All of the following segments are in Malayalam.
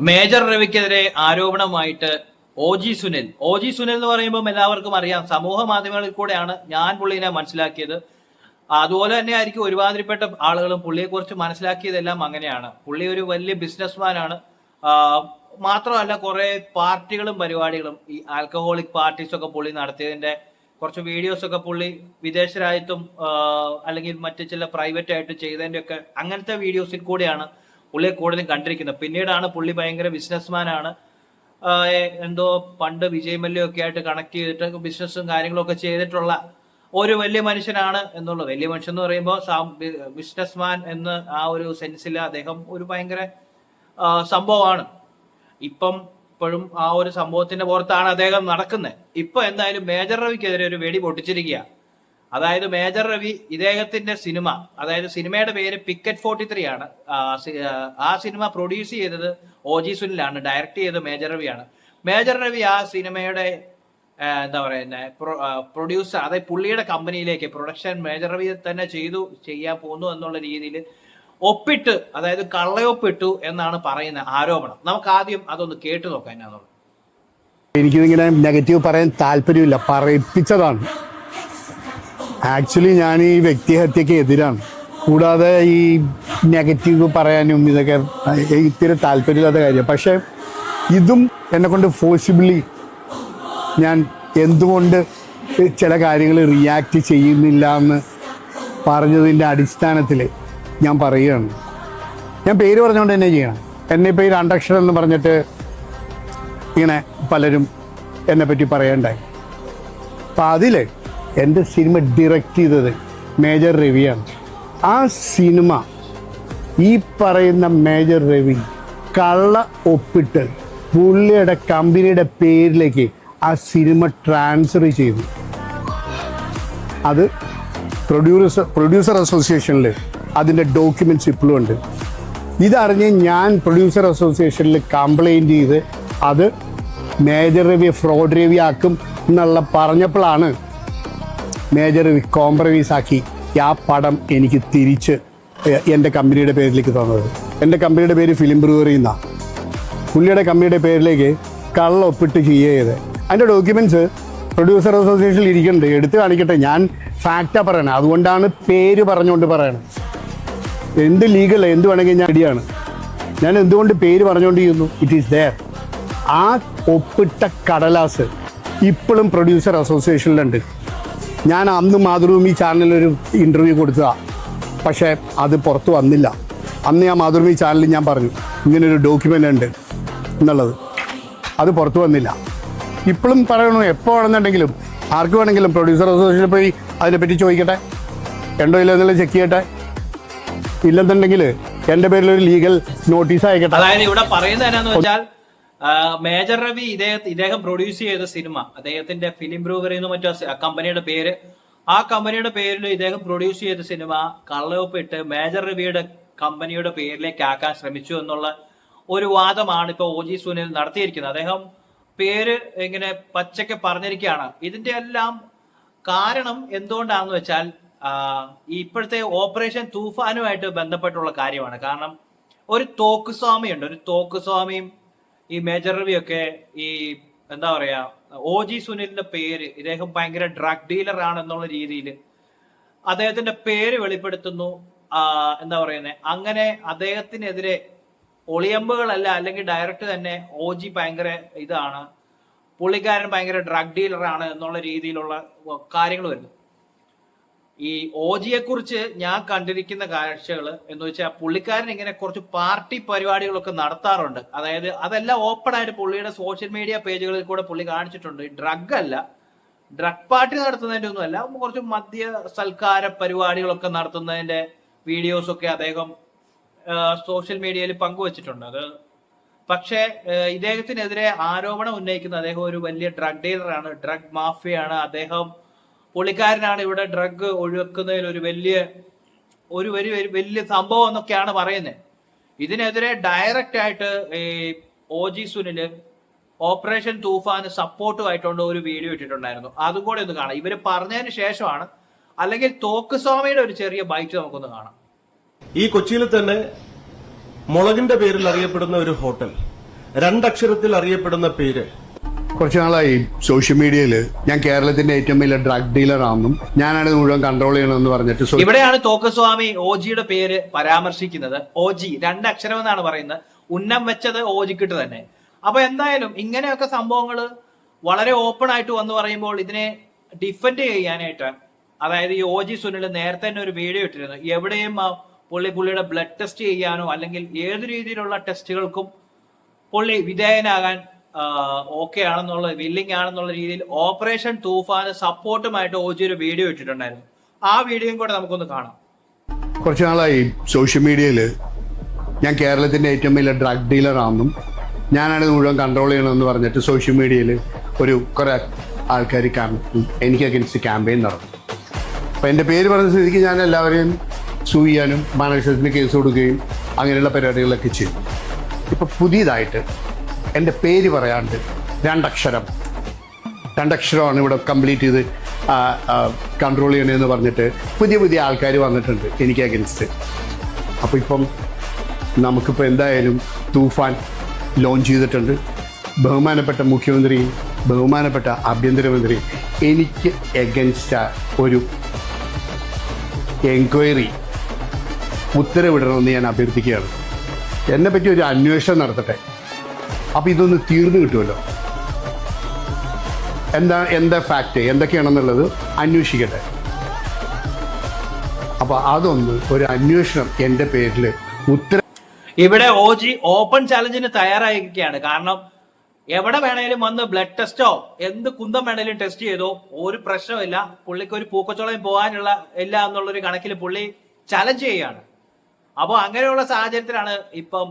മേജർ രവിക്കെതിരെ ആരോപണമായിട്ട് ഒ ജി സുനിൽ എന്ന് പറയുമ്പോൾ എല്ലാവർക്കും അറിയാം, സമൂഹ മാധ്യമങ്ങളിൽ കൂടെയാണ് ഞാൻ പുള്ളിനെ മനസ്സിലാക്കിയത്. അതുപോലെ തന്നെ ആയിരിക്കും ഒരുമാതിരിപ്പെട്ട ആളുകളും പുള്ളിയെക്കുറിച്ച് മനസ്സിലാക്കിയതെല്ലാം അങ്ങനെയാണ്. പുള്ളി ഒരു വലിയ ബിസിനസ്മാനാണ്. മാത്രമല്ല കുറെ പാർട്ടികളും പരിപാടികളും ഈ ആൽക്കഹോളിക് പാർട്ടീസ് ഒക്കെ പുള്ളി നടത്തിയതിന്റെ കുറച്ച് വീഡിയോസ് ഒക്കെ പുള്ളി വിദേശ രാജ്യത്തും അല്ലെങ്കിൽ മറ്റു ചില പ്രൈവറ്റ് ആയിട്ട് ചെയ്തതിന്റെ ഒക്കെ അങ്ങനത്തെ വീഡിയോസിൽ കൂടെയാണ് പുള്ളിയെ കൂടുതലും കണ്ടിരിക്കുന്നത്. പിന്നീടാണ് പുള്ളി ഭയങ്കര ബിസിനസ്മാനാണ്, എന്തോ പണ്ട് വിജയ് മല്യ ഒക്കെ ആയിട്ട് കണക്ട് ചെയ്തിട്ട് ബിസിനസ്സും കാര്യങ്ങളൊക്കെ ചെയ്തിട്ടുള്ള ഒരു വലിയ മനുഷ്യനാണ് എന്നുള്ളത്. വലിയ മനുഷ്യൻ എന്ന് പറയുമ്പോൾ ബിസിനസ്മാൻ എന്ന് ആ ഒരു സെൻസിൽ അദ്ദേഹം ഒരു ഭയങ്കര സംഭവമാണ്. ഇപ്പോഴും ആ ഒരു സംഭവത്തിന്റെ പുറത്താണ് അദ്ദേഹം നടക്കുന്നത്. ഇപ്പൊ എന്തായാലും മേജർ രവിക്കെതിരെ ഒരു വെടി പൊട്ടിച്ചിരിക്കുക. അതായത് മേജർ രവി ഇദ്ദേഹത്തിന്റെ സിനിമ, അതായത് സിനിമയുടെ പേര് പിക്കറ്റ് 43 ആണ്. ആ സിനിമ പ്രൊഡ്യൂസ് ചെയ്തത് ഒ.ജി. സുനിലാണ്, ഡയറക്ട് ചെയ്തത് മേജർ രവിയാണ്. മേജർ രവി ആ സിനിമയുടെ എന്താ പറയുന്നത് പ്രൊഡ്യൂസർ, അതായത് പുള്ളിയുടെ കമ്പനിയിലേക്ക് പ്രൊഡക്ഷൻ മേജർ രവി തന്നെ ചെയ്യാൻ പോകുന്നു എന്നുള്ള രീതിയിൽ ഒപ്പിട്ട്, അതായത് കള്ളയൊപ്പിട്ടു എന്നാണ് പറയുന്ന ആരോപണം. നമുക്ക് ആദ്യം അതൊന്ന് കേട്ടു നോക്കാം എന്നാന്നുള്ളത്. എനിക്കിതിങ്ങനെ നെഗറ്റീവ് പറയാൻ താല്പര്യമില്ല, പറയിപ്പിച്ചതാണ്. ആക്ച്വലി ഞാൻ ഈ വ്യക്തിഹത്യക്ക് എതിരാണ്. കൂടാതെ ഈ നെഗറ്റീവ് പറയാനും ഇതൊക്കെ ഇത്തിരി താല്പര്യമില്ലാത്ത കാര്യം. പക്ഷെ ഇതും എന്നെ കൊണ്ട് ഫോഴ്സിബിളി ഞാൻ എന്തുകൊണ്ട് ചില കാര്യങ്ങൾ റിയാക്ട് ചെയ്യുന്നില്ല എന്ന് പറഞ്ഞതിൻ്റെ അടിസ്ഥാനത്തിൽ ഞാൻ പറയുകയാണ്. ഞാൻ പേര് പറഞ്ഞുകൊണ്ട് തന്നെ ചെയ്യണം. എന്നെ ഇപ്പോൾ ഈ രണ്ടക്ഷരം എന്ന് പറഞ്ഞിട്ട് ഇങ്ങനെ പലരും എന്നെപ്പറ്റി പറയണ്ടായി. അപ്പം അതിൽ എൻ്റെ സിനിമ ഡയറക്റ്റ് ചെയ്തത് മേജർ രവിയാണ്. ആ സിനിമ ഈ പറയുന്ന മേജർ രവി കള്ള ഒപ്പിട്ട് പുള്ളിയുടെ കമ്പനിയുടെ പേരിലേക്ക് ആ സിനിമ ട്രാൻസ്ഫർ ചെയ്തു. അത് പ്രൊഡ്യൂസർ അസോസിയേഷനിൽ അതിൻ്റെ ഡോക്യുമെൻറ്റ്സ് ഇപ്പോഴും ഉണ്ട്. ഇതറിഞ്ഞ് ഞാൻ പ്രൊഡ്യൂസർ അസോസിയേഷനിൽ കംപ്ലൈൻറ്റ് ചെയ്ത് അത് മേജർ രവി ഫ്രോഡ് രവി ആക്കും എന്നുള്ള പറഞ്ഞപ്പോഴാണ് മേജർ രവി കോംപ്രമൈസ് ആക്കി ആ പടം എനിക്ക് തിരിച്ച് എൻ്റെ കമ്പനിയുടെ പേരിലേക്ക് തന്നത്. എൻ്റെ കമ്പനിയുടെ പേര് ഫിലിം ബ്രൂവറി എന്നാണ്. പുള്ളിയുടെ കമ്പനിയുടെ പേരിലേക്ക് കള്ള ഒപ്പിട്ട് ചെയ്ത് അതിൻ്റെ ഡോക്യുമെൻറ്റ്സ് പ്രൊഡ്യൂസർ അസോസിയേഷനിൽ ഇരിക്കുന്നുണ്ട്, എടുത്ത് കാണിക്കട്ടെ. ഞാൻ ഫാക്റ്റാണ് പറയണത്, അതുകൊണ്ടാണ് പേര് പറഞ്ഞുകൊണ്ട് പറയണത്. എന്ത് ലീഗൽ എന്ത് വേണമെങ്കിൽ ഞാൻ റെഡിയാണ്. ഞാൻ എന്തുകൊണ്ട് പേര് പറഞ്ഞുകൊണ്ട് ചെയ്യുന്നു? It is there. ആ ഒപ്പിട്ട കടലാസ് ഇപ്പോഴും പ്രൊഡ്യൂസർ അസോസിയേഷനിലുണ്ട്. ഞാൻ അന്ന് മാതൃഭൂമി ചാനലിലൊരു ഇൻ്റർവ്യൂ കൊടുത്തതാണ്, പക്ഷേ അത് പുറത്ത് വന്നില്ല. അന്ന് ഞാൻ മാതൃഭൂമി ചാനലിൽ ഞാൻ പറഞ്ഞു ഇങ്ങനൊരു ഡോക്യുമെൻ്റ് ഉണ്ട് എന്നുള്ളത്. അത് പുറത്ത് വന്നില്ല. ഇപ്പോഴും പറയണു, എപ്പോൾ വേണമെന്നുണ്ടെങ്കിലും ആർക്ക് വേണമെങ്കിലും പ്രൊഡ്യൂസർ അസോസിയേഷനിൽ പോയി അതിനെപ്പറ്റി ചോദിക്കട്ടെ, ഉണ്ടോ ഇല്ല എന്നുള്ളത് ചെക്ക് ചെയ്യട്ടെ. ഇല്ലെന്നുണ്ടെങ്കിൽ എൻ്റെ പേരിൽ ഒരു ലീഗൽ നോട്ടീസ് അയക്കട്ടെ. അതായത് ഇവിടെ പറയുന്നത് എന്നാന്ന് വെച്ചാൽ മേജർ രവി ഇദ്ദേഹം പ്രൊഡ്യൂസ് ചെയ്ത സിനിമ, അദ്ദേഹത്തിന്റെ ഫിലിം ബ്രൂവറി എന്ന് മറ്റോ കമ്പനിയുടെ പേര്, ആ കമ്പനിയുടെ പേരിൽ ഇദ്ദേഹം പ്രൊഡ്യൂസ് ചെയ്ത സിനിമ കള്ളയൊപ്പിട്ട് മേജർ രവിയുടെ കമ്പനിയുടെ പേരിലേക്ക് ആക്കാൻ ശ്രമിച്ചു എന്നുള്ള ഒരു വാദമാണ് ഇപ്പോൾ ഒ.ജി. സുനിൽ നടത്തിയിരിക്കുന്നത്. അദ്ദേഹം പേര് ഇങ്ങനെ പച്ചയ്ക്ക് പറഞ്ഞിരിക്കുകയാണ്. ഇതിന്റെ എല്ലാം കാരണം എന്തുകൊണ്ടാണെന്ന് വെച്ചാൽ ഇപ്പോഴത്തെ ഓപ്പറേഷൻ തൂഫാനുമായിട്ട് ബന്ധപ്പെട്ടുള്ള കാര്യമാണ്. കാരണം ഒരു തോക്കുസ്വാമിയുണ്ട്, ഒരു തോക്കുസ്വാമിയും ഈ മേജർ രവിയൊക്കെ ഈ എന്താ പറയാ ഒ.ജി. സുനിലിന്റെ പേര്, ഇദ്ദേഹം ഭയങ്കര ഡ്രഗ് ഡീലർ ആണ് എന്നുള്ള രീതിയിൽ അദ്ദേഹത്തിന്റെ പേര് വെളിപ്പെടുത്തുന്നു. എന്താ പറയുന്നത്, അങ്ങനെ അദ്ദേഹത്തിനെതിരെ ഒളിയമ്പുകളല്ല, അല്ലെങ്കിൽ ഡയറക്റ്റ് തന്നെ ഒ.ജി. ഭയങ്കര ഇതാണ്, പുള്ളിക്കാരൻ ഭയങ്കര ഡ്രഗ് ഡീലറാണ് എന്നുള്ള രീതിയിലുള്ള കാര്യങ്ങൾ വരുന്നു. ഈ ഒ.ജിയെ കുറിച്ച് ഞാൻ കണ്ടിരിക്കുന്ന കാഴ്ചകൾ എന്ന് വെച്ചാൽ പുള്ളിക്കാരൻ ഇങ്ങനെ കുറച്ച് പാർട്ടി പരിപാടികളൊക്കെ നടത്താറുണ്ട്. അതായത് അതെല്ലാം ഓപ്പൺ ആയിട്ട് പുള്ളിയുടെ സോഷ്യൽ മീഡിയ പേജുകളിൽ കൂടെ പുള്ളി കാണിച്ചിട്ടുണ്ട്. ഡ്രഗ് അല്ല, ഡ്രഗ് പാർട്ടി നടത്തുന്നതിന്റെ ഒന്നുമല്ല, കുറച്ച് മദ്യ സൽക്കാര പരിപാടികളൊക്കെ നടത്തുന്നതിന്റെ വീഡിയോസ് ഒക്കെ അദ്ദേഹം സോഷ്യൽ മീഡിയയിൽ പങ്കുവച്ചിട്ടുണ്ട്. അത് പക്ഷേ ഇദ്ദേഹത്തിനെതിരെ ആരോപണം ഉന്നയിക്കുന്ന അദ്ദേഹം ഒരു വലിയ ഡ്രഗ് ഡീലറാണ്, ഡ്രഗ് മാഫിയാണ്. പുള്ളിക്കാരനാണ് ഇവിടെ ഡ്രഗ് ഒഴിവാക്കുന്നതിൽ ഒരു വലിയ സംഭവം എന്നൊക്കെയാണ് പറയുന്നത്. ഇതിനെതിരെ ഡയറക്റ്റ് ആയിട്ട് ഈ ഒ.ജി. സുനില് ഓപ്പറേഷൻ തൂഫാന് സപ്പോർട്ടുമായിട്ടുണ്ട് ഒരു വീഡിയോ ഇട്ടിട്ടുണ്ടായിരുന്നു. അതും കൂടെ ഒന്ന് കാണാം. ഇവര് പറഞ്ഞതിന് ശേഷമാണ്, അല്ലെങ്കിൽ തോക്കുസ്വാമിയുടെ ഒരു ചെറിയ ബൈറ്റ് നമുക്കൊന്ന് കാണാം. ഈ കൊച്ചിയിൽ തന്നെ മുളകിന്റെ പേരിൽ അറിയപ്പെടുന്ന ഒരു ഹോട്ടൽ, രണ്ടക്ഷരത്തിൽ അറിയപ്പെടുന്ന പേര്? കുറച്ച് നാളായി സോഷ്യൽ മീഡിയയിൽ ഞാൻ കേരളത്തിന്റെ ഏറ്റവും വലിയ ഡ്രഗ് ഡീലർ ആണെന്നും ഞാനാണ് ഇത് മുഴുവൻ കൺട്രോൾ ചെയ്യണമെന്ന് പറഞ്ഞിട്ട് ഇവിടെയാണ് തോക്കുസ്വാമി ഓജിയുടെ പേര് പരാമർശിക്കുന്നത്. ഓജി രണ്ടക്ഷരം എന്നാണ് പറയുന്നത്. ഉന്നം വെച്ചത് ഓജിക്കിട്ട് തന്നെ. അപ്പൊ എന്തായാലും ഇങ്ങനെയൊക്കെ സംഭവങ്ങൾ വളരെ ഓപ്പൺ ആയിട്ട് വന്ന് പറയുമ്പോൾ ഇതിനെ ഡിഫെൻഡ് ചെയ്യാനായിട്ട്, അതായത് ഈ ഓജി സുനിൽ നേരത്തെ തന്നെ ഒരു വീഡിയോ ഇട്ടിരുന്നു. എവിടെയും പുള്ളിയുടെ ബ്ലഡ് ടെസ്റ്റ് ചെയ്യാനോ അല്ലെങ്കിൽ ഏത് രീതിയിലുള്ള ടെസ്റ്റുകൾക്കും പുള്ളി വിധേയനാകാൻ ഓക്കെ ആണെന്നുള്ള വില്ലിംഗ് ആണെന്നുള്ള രീതിയിൽ ഓപ്പറേഷൻ തൂഫാന് സപ്പോർട്ടുമായിട്ട് ഓജി ഒരു വീഡിയോ ഇട്ടിട്ടുണ്ടായിരുന്നു. ആ വീഡിയോയും കൂടെ നമുക്കൊന്ന് കാണാം. കുറച്ച് നാളായി സോഷ്യൽ മീഡിയയിൽ ഞാൻ കേരളത്തിന്റെ ഏറ്റവും വലിയ ഡ്രഗ് ഡീലർ ആണെന്നും ഞാനാണ് ഇത് മുഴുവൻ കൺട്രോൾ ചെയ്യണമെന്ന് പറഞ്ഞിട്ട് സോഷ്യൽ മീഡിയയിൽ കുറെ ആൾക്കാർ എനിക്ക് അഗൻസ്റ്റ് ക്യാമ്പയിൻ നടന്നു. അപ്പം എൻ്റെ പേര് പറഞ്ഞ സ്ഥിതിക്ക് ഞാൻ എല്ലാവരെയും സൂ ചെയ്യാനും മാനേജ്മെന്റിന് കേസ് കൊടുക്കുകയും അങ്ങനെയുള്ള പരിപാടികളൊക്കെ ചെയ്യും. ഇപ്പം പുതിയതായിട്ട് എൻ്റെ പേര് പറയാണ്ട് രണ്ടക്ഷരമാണ് ഇവിടെ കംപ്ലീറ്റ് ചെയ്ത് കൺട്രോൾ ചെയ്യണമെന്ന് പറഞ്ഞിട്ട് പുതിയ ആൾക്കാർ വന്നിട്ടുണ്ട് എനിക്ക് അഗൻസ്റ്റ്. അപ്പോൾ ഇപ്പം നമുക്കിപ്പോൾ എന്തായാലും തൂഫാൻ ലോഞ്ച് ചെയ്തിട്ടുണ്ട്. ബഹുമാനപ്പെട്ട മുഖ്യമന്ത്രിയും ബഹുമാനപ്പെട്ട ആഭ്യന്തരമന്ത്രി എനിക്ക് എഗൻസ്റ്റ് ഒരു എൻക്വയറി ഉത്തരവിടണമെന്ന് ഞാൻ അഭ്യർത്ഥിക്കുകയാണ്. എന്നെ പറ്റി ഒരു അന്വേഷണം നടത്തട്ടെ. അപ്പം ഇതൊന്ന് തീർന്നു കിട്ടുമല്ലോ. എന്താ ഫാക്റ്റ് എന്തൊക്കെയാണെന്നുള്ളത് അന്വേഷിക്കട്ടെ. അപ്പോൾ അതൊന്ന് ഒരു അന്വേഷണം എൻ്റെ പേരിൽ ഇവിടെ ഓജി ഓപ്പൺ ചാലഞ്ചിന് തയ്യാറായിരിക്കുകയാണ്. കാരണം എവിടെ വേണേലും വന്ന് ബ്ലഡ് ടെസ്റ്റോ എന്ത് കുന്തം വേണേലും ടെസ്റ്റ് ചെയ്തോ ഒരു പ്രശ്നമില്ല. പുള്ളിക്ക് ഒരു പൂക്കച്ചോളയും പോകാനുള്ള ഇല്ല എന്നുള്ളൊരു കണക്കിൽ പുള്ളി ചലഞ്ച് ചെയ്യുകയാണ്. അപ്പോൾ അങ്ങനെയുള്ള സാഹചര്യത്തിലാണ് ഇപ്പം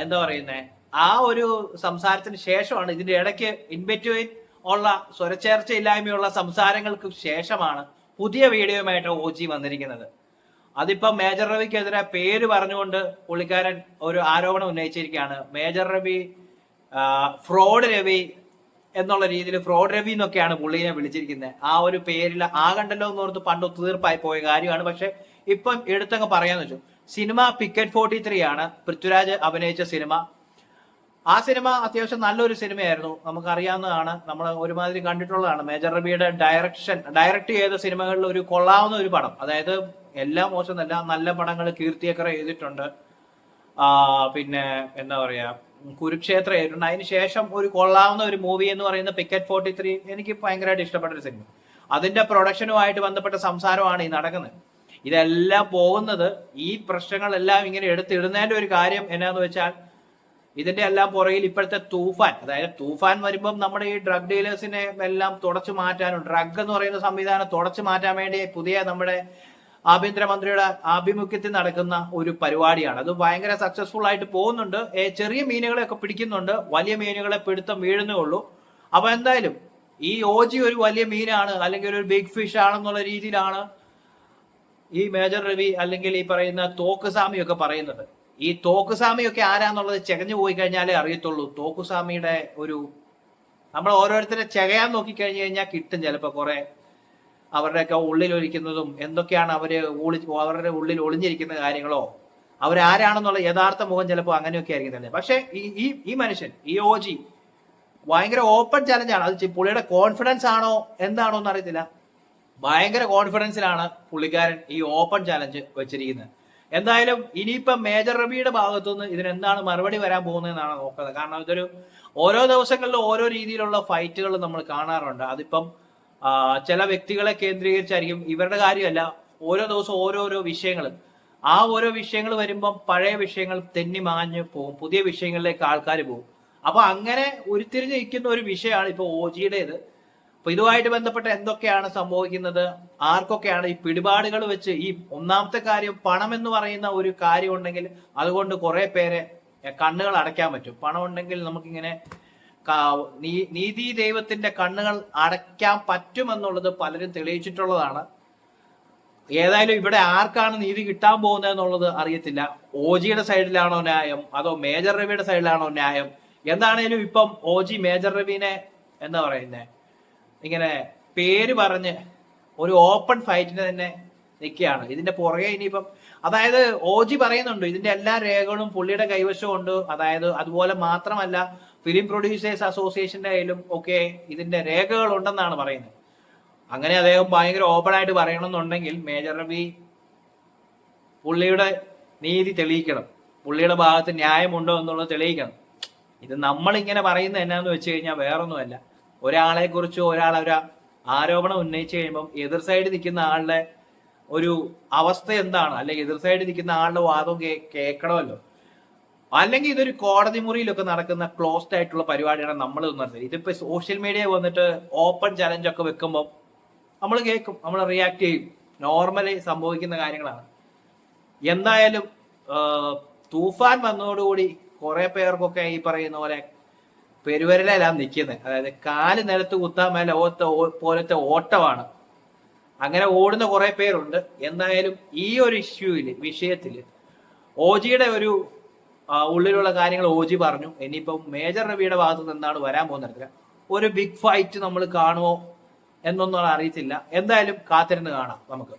എന്താ പറയുന്നത്, ആ ഒരു സംസാരത്തിന് ശേഷമാണ്, ഇതിന്റെ ഇടയ്ക്ക് ഇൻബിറ്റ്വീൻ ഉള്ള സ്വരച്ചേർച്ചയില്ലായ്മയുള്ള സംസാരങ്ങൾക്ക് ശേഷമാണ് പുതിയ വീഡിയോയുമായിട്ട് ഓജി വന്നിരിക്കുന്നത്. അതിപ്പം മേജർ രവിക്കെതിരെ പേര് പറഞ്ഞുകൊണ്ട് പുള്ളിക്കാരൻ ഒരു ആരോപണം ഉന്നയിച്ചിരിക്കുകയാണ്. മേജർ രവി ഫ്രോഡ് രവി എന്നുള്ള രീതിയിൽ ഫ്രോഡ് രവി എന്നൊക്കെയാണ് പുള്ളിനെ വിളിച്ചിരിക്കുന്നത്. ആ ഒരു പേരിൽ ആകണ്ടല്ലോ എന്ന് ഓർത്ത് പണ്ട് ഒത്തുതീർപ്പായി പോയ കാര്യമാണ്. പക്ഷെ ഇപ്പം എടുത്തങ്ങ് പറയാന്ന് വെച്ചു. സിനിമ പിക്കറ്റ് 43 ആണ് പൃഥ്വിരാജ് അഭിനയിച്ച സിനിമ. ആ സിനിമ അത്യാവശ്യം നല്ലൊരു സിനിമയായിരുന്നു, നമുക്കറിയാവുന്നതാണ്, നമ്മൾ ഒരുമാതിരി കണ്ടിട്ടുള്ളതാണ്. മേജർ രവിയുടെ ഡയറക്റ്റ് ചെയ്ത സിനിമകളിൽ ഒരു കൊള്ളാവുന്ന ഒരു പടം, അതായത് എല്ലാം മോശമല്ല, നല്ല പടങ്ങൾ കീർത്തിയക്കര ചെയ്തിട്ടുണ്ട്, പിന്നെ എന്താ പറയാ കുരുക്ഷേത്ര ചെയ്തിട്ടുണ്ട്. അതിന് ശേഷം ഒരു കൊള്ളാവുന്ന ഒരു മൂവി എന്ന് പറയുന്ന പിക്കറ്റ് 43 എനിക്ക് ഭയങ്കരമായിട്ട് ഇഷ്ടപ്പെട്ട ഒരു സിനിമ. അതിന്റെ പ്രൊഡക്ഷനുമായിട്ട് ബന്ധപ്പെട്ട സംസാരമാണ് ഈ നടക്കുന്നത്. ഇതെല്ലാം പോകുന്നത് ഈ പ്രശ്നങ്ങളെല്ലാം ഇങ്ങനെ എടുത്തിടുന്നതിന്റെ ഒരു കാര്യം എന്നാന്ന് വെച്ചാൽ ഇതിന്റെ എല്ലാം പുറകിൽ ഇപ്പോഴത്തെ തൂഫാൻ, അതായത് തൂഫാൻ വരുമ്പം നമ്മുടെ ഈ ഡ്രഗ് ഡീലേഴ്സിനെ എല്ലാം തുടച്ചു മാറ്റാനും ഡ്രഗ് എന്ന് പറയുന്ന സംവിധാനം തുടച്ചു മാറ്റാൻ വേണ്ടി പുതിയ നമ്മുടെ ആഭ്യന്തരമന്ത്രിയുടെ ആഭിമുഖ്യത്തിൽ നടക്കുന്ന ഒരു പരിപാടിയാണ്. അത് ഭയങ്കര സക്സസ്ഫുൾ ആയിട്ട് പോകുന്നുണ്ട്. ചെറിയ മീനുകളെയൊക്കെ പിടിക്കുന്നുണ്ട്, വലിയ മീനുകളെ പിടുത്തം വീഴുന്നേ ഉള്ളൂ. അപ്പൊ എന്തായാലും ഈ ഓജി ഒരു വലിയ മീനാണ് അല്ലെങ്കിൽ ഒരു ബിഗ് ഫിഷ് ആണെന്നുള്ള രീതിയിലാണ് ഈ മേജർ രവി അല്ലെങ്കിൽ ഈ പറയുന്ന തോക്കുസ്വാമിയൊക്കെ പറയുന്നത്. ഈ തോക്കുസ്വാമിയൊക്കെ ആരാന്നുള്ളത് ചെകഞ്ഞു പോയി കഴിഞ്ഞാലേ അറിയത്തുള്ളൂ. തോക്കുസ്വാമിയുടെ ഒരു നമ്മൾ ഓരോരുത്തരെ ചെകയാൻ നോക്കിക്കഴിഞ്ഞു കഴിഞ്ഞാൽ കിട്ടും ചിലപ്പോൾ കുറെ അവരുടെയൊക്കെ ഉള്ളിലൊലിക്കുന്നതും എന്തൊക്കെയാണ് അവരുടെ ഉള്ളിൽ ഒളിഞ്ഞിരിക്കുന്ന കാര്യങ്ങളോ അവരാരാണെന്നുള്ള യഥാർത്ഥ മുഖം ചിലപ്പോൾ അങ്ങനെയൊക്കെ ആയിരിക്കും തന്നെ. പക്ഷെ ഈ മനുഷ്യൻ ഈ ഓജി ഭയങ്കര ഓപ്പൺ ചലഞ്ചാണ്. അത് പുള്ളിയുടെ കോൺഫിഡൻസ് ആണോ എന്താണോ എന്ന് അറിയത്തില്ല, ഭയങ്കര കോൺഫിഡൻസിലാണ് പുള്ളിക്കാരൻ ഈ ഓപ്പൺ ചലഞ്ച് വെച്ചിരിക്കുന്നത്. എന്തായാലും ഇനിയിപ്പം മേജർ രവിയുടെ ഭാഗത്തുനിന്ന് ഇതിനെന്താണ് മറുപടി വരാൻ പോകുന്നതെന്നാണ് നോക്കുന്നത്. കാരണം ഇതൊരു ഓരോ ദിവസങ്ങളിലും ഓരോ രീതിയിലുള്ള ഫൈറ്റുകൾ നമ്മൾ കാണാറുണ്ട്. അതിപ്പം ചില വ്യക്തികളെ കേന്ദ്രീകരിച്ചായിരിക്കും, ഇവരുടെ കാര്യമല്ല, ഓരോ ദിവസം ഓരോരോ വിഷയങ്ങൾ, ആ ഓരോ വിഷയങ്ങൾ വരുമ്പം പഴയ വിഷയങ്ങൾ തെന്നി മാഞ്ഞ് പോകും, പുതിയ വിഷയങ്ങളിലേക്ക് ആൾക്കാർ പോകും. അപ്പൊ അങ്ങനെ ഉരുത്തിരിഞ്ഞ് നിൽക്കുന്ന ഒരു വിഷയമാണ് ഇപ്പൊ ഓജിയുടേത്. അപ്പൊ ഇതുമായിട്ട് ബന്ധപ്പെട്ട് എന്തൊക്കെയാണ് സംഭവിക്കുന്നത്, ആർക്കൊക്കെയാണ് ഈ പിടിപാടുകൾ വെച്ച്, ഈ ഒന്നാമത്തെ കാര്യം പണം എന്ന് പറയുന്ന ഒരു കാര്യം ഉണ്ടെങ്കിൽ അതുകൊണ്ട് കുറെ പേരെ കണ്ണുകൾ അടയ്ക്കാൻ പറ്റും. പണം ഉണ്ടെങ്കിൽ നമുക്കിങ്ങനെ നീതി ദൈവത്തിന്റെ കണ്ണുകൾ അടയ്ക്കാൻ പറ്റുമെന്നുള്ളത് പലരും തെളിയിച്ചിട്ടുള്ളതാണ്. ഏതായാലും ഇവിടെ ആർക്കാണ് നീതി കിട്ടാൻ പോകുന്നത് എന്നുള്ളത് അറിയത്തില്ല. ഓജിയുടെ സൈഡിലാണോ ന്യായം അതോ മേജർ രവിയുടെ സൈഡിലാണോ ന്യായം? എന്താണേലും ഇപ്പം ഓജി മേജർ രവിനെ എന്താ പറയുന്നേ ഇങ്ങനെ പേര് പറഞ്ഞ് ഒരു ഓപ്പൺ ഫൈറ്റിന് തന്നെ നിൽക്കുകയാണ്. ഇതിന്റെ പുറകെ ഇനിയിപ്പം അതായത് ഓജി പറയുന്നുണ്ട് ഇതിന്റെ എല്ലാ രേഖകളും പുള്ളിയുടെ കൈവശവും ഉണ്ട്. അതായത് അതുപോലെ മാത്രമല്ല ഫിലിം പ്രൊഡ്യൂസേഴ്സ് അസോസിയേഷന്റെ കയ്യിലും ഒക്കെ ഇതിന്റെ രേഖകൾ ഉണ്ടെന്നാണ് പറയുന്നത്. അങ്ങനെ അദ്ദേഹം ഭയങ്കര ഓപ്പൺ ആയിട്ട് പറയണമെന്നുണ്ടെങ്കിൽ മേജർ രവി പുള്ളിയുടെ നീതി തെളിയിക്കണം, പുള്ളിയുടെ ഭാഗത്ത് ന്യായമുണ്ടോ എന്നുള്ളത് തെളിയിക്കണം. ഇത് നമ്മളിങ്ങനെ പറയുന്നത് എന്നാന്ന് വെച്ച് കഴിഞ്ഞാൽ വേറൊന്നുമല്ല, ഒരാളെ കുറിച്ച് ഒരാളൊരു ആരോപണം ഉന്നയിച്ചു കഴിയുമ്പം എതിർ സൈഡിൽ നിൽക്കുന്ന ആളുടെ ഒരു അവസ്ഥ എന്താണ്, അല്ലെങ്കിൽ എതിർ സൈഡിൽ നിൽക്കുന്ന ആളുടെ വാദം കേൾക്കണമല്ലോ. അല്ലെങ്കിൽ ഇതൊരു കോടതി മുറിയിലൊക്കെ നടക്കുന്ന ക്ലോസ്ഡ് ആയിട്ടുള്ള പരിപാടിയാണ് നമ്മൾ നടത്തുന്നത്. ഇതിപ്പോ സോഷ്യൽ മീഡിയ വന്നിട്ട് ഓപ്പൺ ചലഞ്ച് ഒക്കെ വെക്കുമ്പോൾ നമ്മൾ കേൾക്കും, നമ്മൾ റിയാക്ട് ചെയ്യും, നോർമലി സംഭവിക്കുന്ന കാര്യങ്ങളാണ്. എന്തായാലും തൂഫാൻ വന്നതോടുകൂടി കുറെ പേർക്കൊക്കെ ഈ പറയുന്ന പോലെ പെരുവരലെല്ലാം നിൽക്കുന്നത്, അതായത് കാല് നിലത്ത് കുത്താൻ മേലെ പോലത്തെ ഓട്ടമാണ്. അങ്ങനെ ഓടുന്ന കുറെ പേരുണ്ട്. എന്തായാലും ഈ ഒരു വിഷയത്തിൽ ഓജിയുടെ ഒരു ഉള്ളിലുള്ള കാര്യങ്ങൾ ഓജി പറഞ്ഞു. ഇനിയിപ്പം മേജർ രവിയുടെ ഭാഗത്ത് നിന്നാണ് വരാൻ പോകുന്നത്. ഒരു ബിഗ് ഫൈറ്റ് നമ്മൾ കാണുമോ എന്നൊന്നും അറിയത്തില്ല. എന്തായാലും കാത്തിരുന്ന് കാണാം നമുക്ക്.